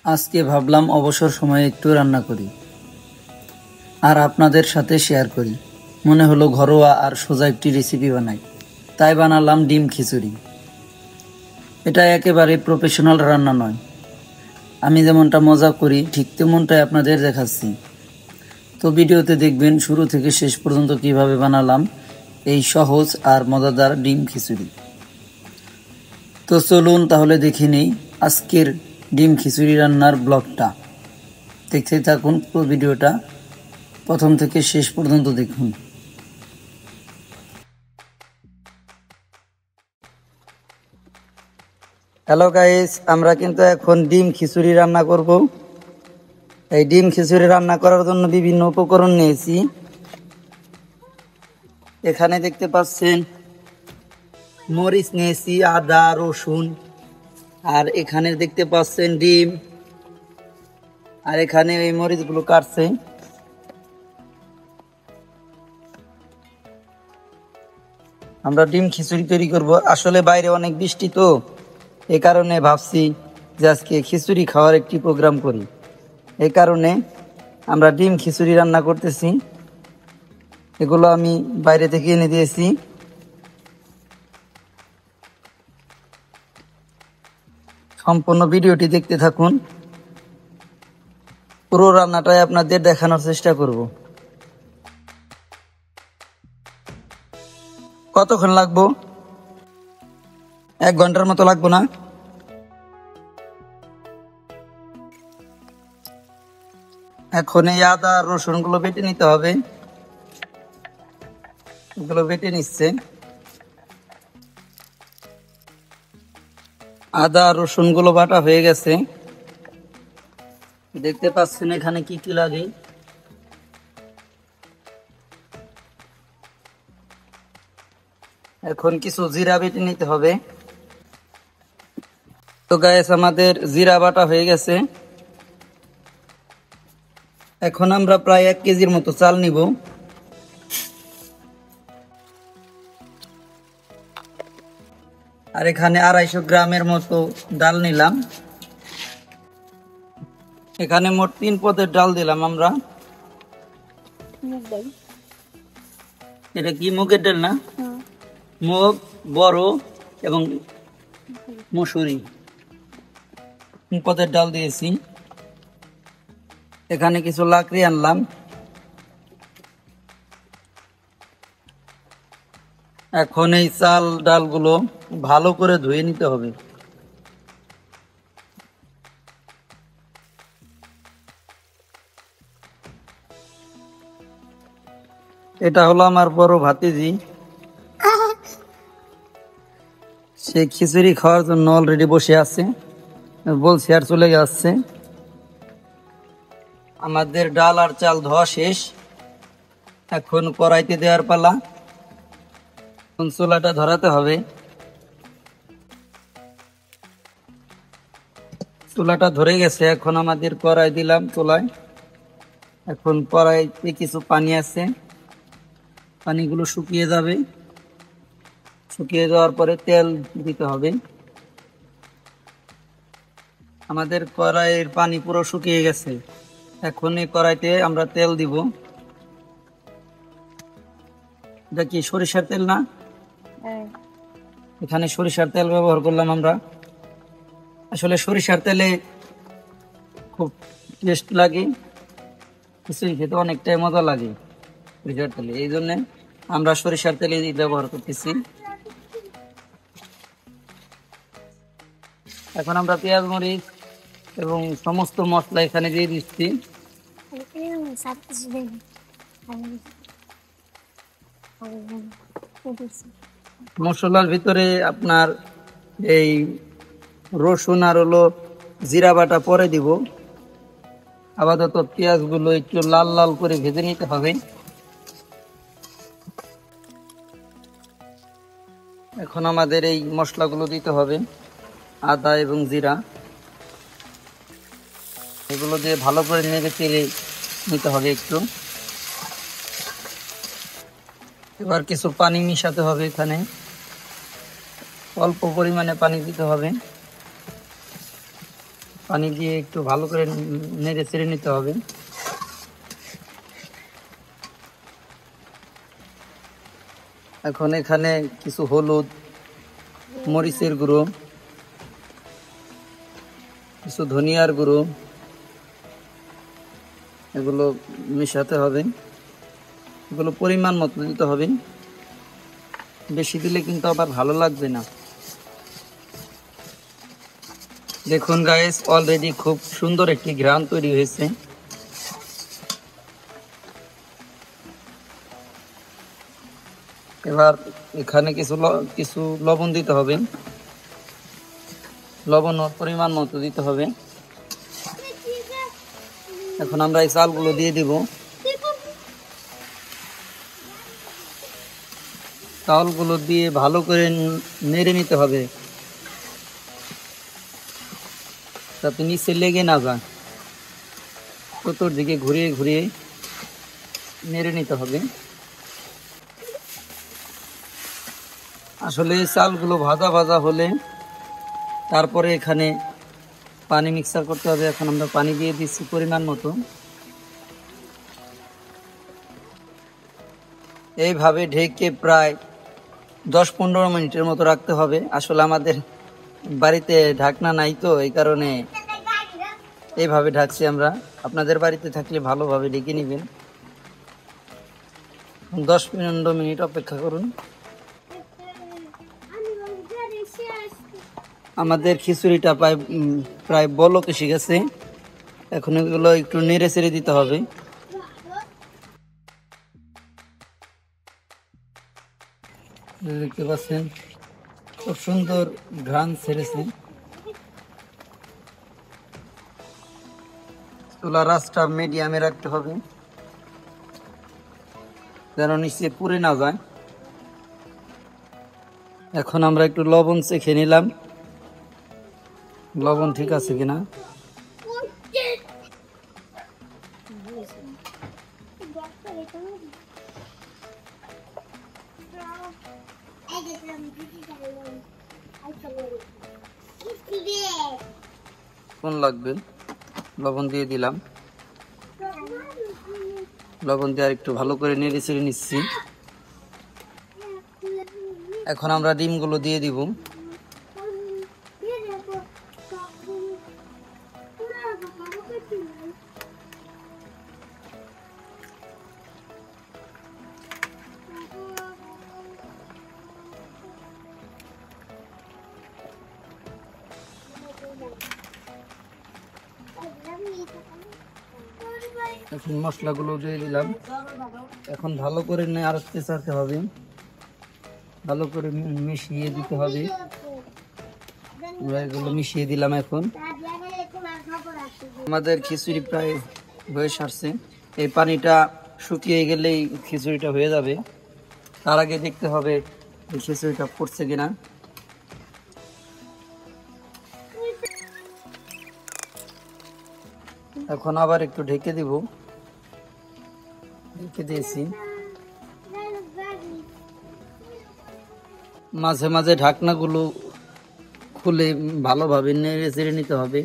আজকে ভাবলাম অবসর সময়ে একটু রান্না করি আর আপনাদের সাথে শেয়ার করি। মনে হলো ঘরোয়া আর সোজা একটি রেসিপি বানাই, তাই বানালাম ডিম খিচুড়ি। এটা একেবারে প্রফেশনাল রান্না নয়, আমি যেমনটা মজা করি ঠিক তেমনটাই আপনাদের দেখাচ্ছি। তো ভিডিওতে দেখবেন শুরু থেকে শেষ পর্যন্ত কিভাবে বানালাম এই সহজ আর মজাদার ডিম খিচুড়ি। তো চলুন তাহলে দেখে নেই আজকের ডিম খিচুড়ি রান্নার ব্লগটা। দেখতে থাকুন পুরো ভিডিওটা, প্রথম থেকে শেষ পর্যন্ত দেখুন। হ্যালো গাইস, আমরা কিন্তু এখন ডিম খিচুড়ি রান্না করব। এই ডিম খিচুড়ি রান্না করার জন্য বিভিন্ন উপকরণ নিয়েছি। এখানে দেখতে পাচ্ছেন মরিচ নিয়েছি, আদা, রসুন, আর এখানে দেখতে পাচ্ছেন ডিম, আর এখানে এই মরিচগুলো কাটছে। আমরা ডিম খিচুড়ি তৈরি করব। আসলে বাইরে অনেক বৃষ্টি, তো এই কারণে ভাবছি যে আজকে খিচুড়ি খাওয়ার একটি প্রোগ্রাম করি। এই কারণে আমরা ডিম খিচুড়ি রান্না করতেছি। এগুলো আমি বাইরে থেকে এনে দিয়েছি। সম্পূর্ণ ভিডিওটি দেখতে থাকুন, পুরো রান্নাটাই আপনাদের দেখানোর চেষ্টা করব। কতক্ষণ লাগবো? 1 ঘন্টার মতো লাগবো না? এখন এই আদা রসুন গুলো বেটে নিতে হবে। এগুলো বেটে নিচ্ছে। আদা রসুন গুলো বাটা হয়ে গেছে। দেখতে পাচ্ছেন এখানে কি কি লাগে। এখন কিছু জিরা বেটে নিতে হবে। তো গাইস, আমাদের জিরা বাটা হয়ে গেছে। এখন আমরা প্রায় 1 কেজির মতো চাল নিব। আর এখানে 250 গ্রামের মতো ডাল নিলাম। এখানে মোট 3 পদের ডাল দিলাম আমরা। এটা কি মুগের ডাল না? মুগ, বড় এবং মসুরি 3 পদের ডাল দিয়েছি। এখানে কিছু লাকড়ি আনলাম। এখন এই চাল ডালগুলো ভালো করে ধুয়ে নিতে হবে। এটা হলো আমার বড় ভাতিজি, সে খিচুড়ি খাওয়ার জন্য অলরেডি বসে আছে, বলছে আর চলে যাচ্ছে। আমাদের ডাল আর চাল ধোয়া শেষ। এখন কড়াইতে দেওয়ার পালা। চুলাটা ধরাতে হবে। চুলাটা ধরে গেছে। এখন আমাদের কড়াই দিলাম চুলায়। এখন কড়াইতে কিছু পানি আছে, পানিগুলো শুকিয়ে যাবে। শুকিয়ে যাওয়ার পরে তেল দিতে হবে। আমাদের কড়াইয়ের পানি পুরো শুকিয়ে গেছে। এখন এই কড়াইতে আমরা তেল দিব। এটা কি সরিষার তেল না? এখানে সরিষার তেল ব্যবহার করলাম আমরা। আসলে সরিষার তেলে খুব টেস্ট লাগে, খিচুড়ি খেতে অনেকটাই মজা লাগে সরিষার তেলে। এই জন্য আমরা সরিষার তেলে ব্যবহার করতেছি। এখন আমরা পেঁয়াজ মরিচ এবং সমস্ত মশলা এখানে দিয়ে দিচ্ছি। মশলার ভিতরে আপনার এই রসুন আর হলো জিরা বাটা পরে দিব। আপাতত পেঁয়াজগুলো একটু লাল লাল করে ভেজে নিতে হবে। এখন আমাদের এই মশলাগুলো দিতে হবে, আদা এবং জিরা। এগুলো দিয়ে ভালো করে নেড়ে চেড়ে নিতে হবে একটু। এবার কিছু পানি মিশাতে হবে। এখানে অল্প পরিমাণে পানি দিতে হবে। পানি দিয়ে একটু ভালো করে নেড়ে চেড়ে নিতে হবে। এখন এখানে কিছু হলুদ, মরিচের গুঁড়ো, কিছু ধনিয়ার গুঁড়ো, এগুলো মেশাতে হবে। এগুলো পরিমাণ মতো দিতে হবে, বেশি দিলে কিন্তু আবার ভালো লাগবে না। দেখুন গাইস, অলরেডি খুব সুন্দর একটি ঘ্রাণ তৈরি হয়েছে। এবার এখানে কিছু লবণ দিতে হবে, লবণ পরিমাণ মতো দিতে হবে। এখন আমরা এই চালগুলো দিয়ে দিব। চালগুলো দিয়ে ভালো করে নেড়ে নিতে হবে, যাতে নিচে লেগে না যায়। চতুর্দিকে ঘুরিয়ে ঘুরিয়ে নেড়ে নিতে হবে। আসলে চালগুলো ভাজা ভাজা হলে তারপরে এখানে পানি মিক্সার করতে হবে। এখন আমরা পানি দিয়ে দিচ্ছি পরিমাণ মতো। এইভাবে ঢেকে প্রায় 10-15 মিনিটের মতো রাখতে হবে। আসলে আমাদের বাড়িতে ঢাকনা নাই, তো এই কারণে এইভাবে ঢাকছি আমরা। আপনাদের বাড়িতে থাকলে ভালোভাবে ঢেকে নেবেন। 10-15 মিনিট অপেক্ষা করুন। আমাদের খিচুড়িটা প্রায় বলক এসে গেছে। এখন এগুলো একটু নেড়ে চেড়ে দিতে হবে। দেখতে পাচ্ছেন খুব সুন্দর ঘ্রাণ ছেড়েছে। চুলার আঁচটা মিডিয়ামে রাখতে হবে, যেন নিচে পুড়ে না যায়। এখন আমরা একটু লবণ চেখে নিলাম, লবণ ঠিক আছে কিনা। কোন লাগবে, লবণ দিয়ে দিলাম। লবণ দিয়ে আর একটু ভালো করে নেড়ে চেড়ে নিচ্ছি। এখন আমরা ডিমগুলো দিয়ে দিব। এখন মশলাগুলো দিয়ে দিলাম। এখন ভালো করে নাড়তে চাড়তে হবে, ভালো করে মিশিয়ে দিতে হবে। এগুলো মিশিয়ে দিলাম। এখন আমাদের খিচুড়ি প্রায় হয়ে সারছে। এই পানিটা শুকিয়ে গেলেই খিচুড়িটা হয়ে যাবে। তার আগে দেখতে হবে এই খিচুড়িটা ফুটছে কিনা। এখন আবার একটু ঢেকে দিব, ঢেকে দিয়েছি। মাঝে মাঝে ঢাকনাগুলো খুলে ভালোভাবে নেড়ে চেড়ে নিতে হবে,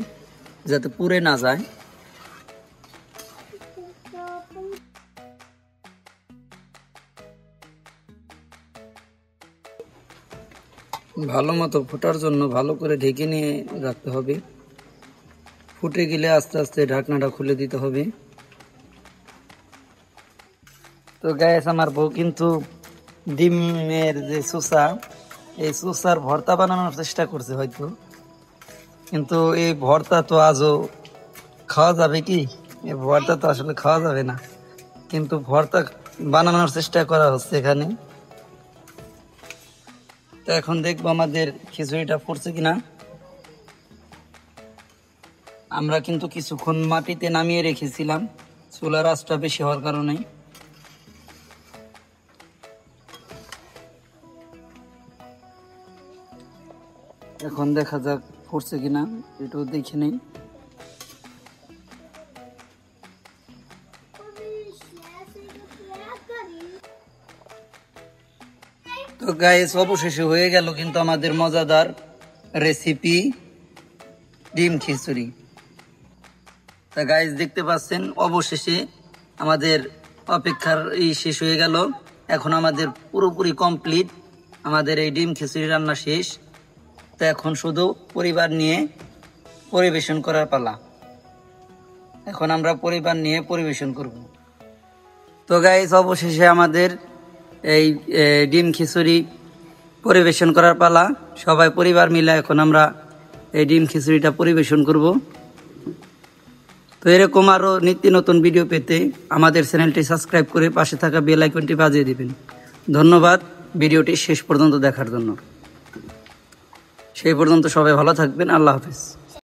যাতে পুড়ে না যায়। ভালো মতো ফোটার জন্য ভালো করে ঢেকে নিয়ে রাখতে হবে। ফুটে গেলে আস্তে আস্তে ঢাকনাটা খুলে দিতে হবে। তো গাইস, আমার বউ কিন্তু ডিমের যে চোষা, এই চোষার ভর্তা বানানোর চেষ্টা করছে হয়তো, কিন্তু এই ভর্তা তো আজও খাওয়া যাবে কি? এই ভর্তা তো আসলে খাওয়া যাবে না, কিন্তু ভর্তা বানানোর চেষ্টা করা হচ্ছে এখানে। তো এখন দেখবো আমাদের খিচুড়িটা ফুটছে কিনা। আমরা কিন্তু কিছুক্ষণ মাটিতে নামিয়ে রেখেছিলাম চুলার আঁচটা বেশি হওয়ার কারণে। এখন দেখা যাক ফুটছে কিনা, একটু দেখে নেই। তো গাইস, অবশেষে হয়ে গেল কিন্তু আমাদের মজাদার রেসিপি ডিম খিচুড়ি। তা গাইজ দেখতে পাচ্ছেন অবশেষে আমাদের অপেক্ষার শেষ হয়ে গেল। এখন আমাদের পুরোপুরি কমপ্লিট, আমাদের এই ডিম খিচুড়ি রান্না শেষ। তো এখন শুধু পরিবার নিয়ে পরিবেশন করার পালা। এখন আমরা পরিবার নিয়ে পরিবেশন করব। তো গাইজ অবশেষে আমাদের এই ডিম খিচুড়ি পরিবেশন করার পালা। সবাই পরিবার মিলে এখন আমরা এই ডিম খিচুড়িটা পরিবেশন করব। তো এরকম আরও নিত্য নতুন ভিডিও পেতে আমাদের চ্যানেলটি সাবস্ক্রাইব করে পাশে থাকা বেল আইকনটি বাজিয়ে দিবেন। ধন্যবাদ ভিডিওটি শেষ পর্যন্ত দেখার জন্য। সেই পর্যন্ত সবাই ভালো থাকবেন। আল্লাহ হাফেজ।